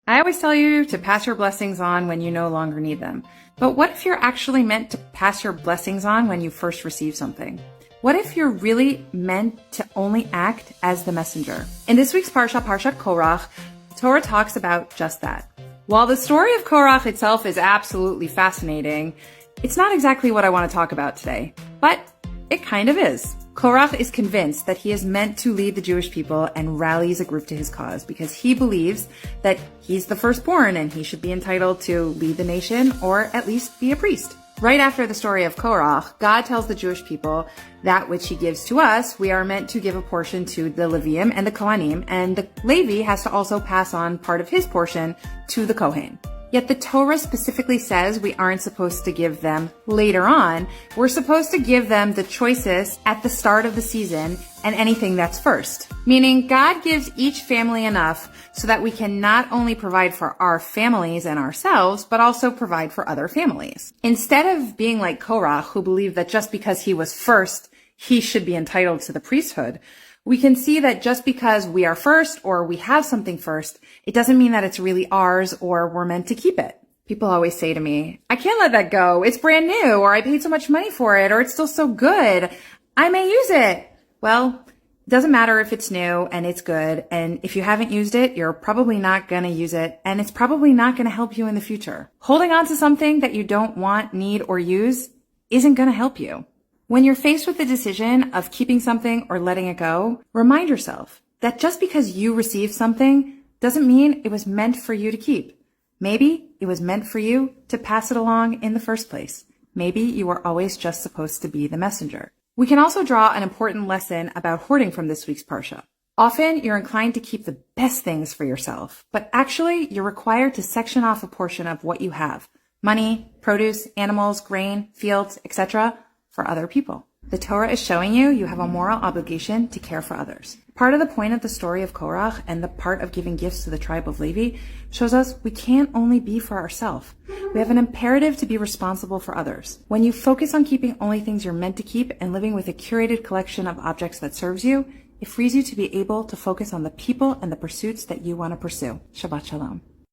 I always tell you to pass your blessings on when you no longer need them. But what if you're actually meant to pass your blessings on when you first receive something? What if you're really meant to only act as the messenger? In this week's parshat Korach, Torah talks about just that. While the story of Korach itself is absolutely fascinating, it's not exactly what I want to talk about today, but it kind of is. Korach is convinced that he is meant to lead the Jewish people and rallies a group to his cause because he believes that he's the firstborn and he should be entitled to lead the nation or at least be a priest. Right after the story of Korach, God tells the Jewish people that which he gives to us, we are meant to give a portion to the Leviim and the Kohanim, and the Levi has to also pass on part of his portion to the Kohen. Yet the Torah specifically says we aren't supposed to give them later on. We're supposed to give them the choices at the start of the season and anything that's first. Meaning God gives each family enough so that we can not only provide for our families and ourselves, but also provide for other families. Instead of being like Korach, who believed that just because he was first, he should be entitled to the priesthood, we can see that just because we are first or we have something first, it doesn't mean that it's really ours or we're meant to keep it. People always say to me, I can't let that go. It's brand new, or I paid so much money for it, or it's still so good. I may use it. Well, it doesn't matter if it's new and it's good. And if you haven't used it, you're probably not going to use it. And it's probably not going to help you in the future. Holding on to something that you don't want, need, or use isn't going to help you. When you're faced with the decision of keeping something or letting it go, remind yourself that just because you received something doesn't mean it was meant for you to keep. Maybe it was meant for you to pass it along in the first place. Maybe you were always just supposed to be the messenger. We can also draw an important lesson about hoarding from this week's parsha. Often you're inclined to keep the best things for yourself, but actually you're required to section off a portion of what you have. Money, produce, animals, grain, fields, etc. for other people. The Torah is showing you have a moral obligation to care for others. Part of the point of the story of Korach and the part of giving gifts to the tribe of Levi shows us we can't only be for ourselves. We have an imperative to be responsible for others. When you focus on keeping only things you're meant to keep and living with a curated collection of objects that serves you, it frees you to be able to focus on the people and the pursuits that you want to pursue. Shabbat Shalom.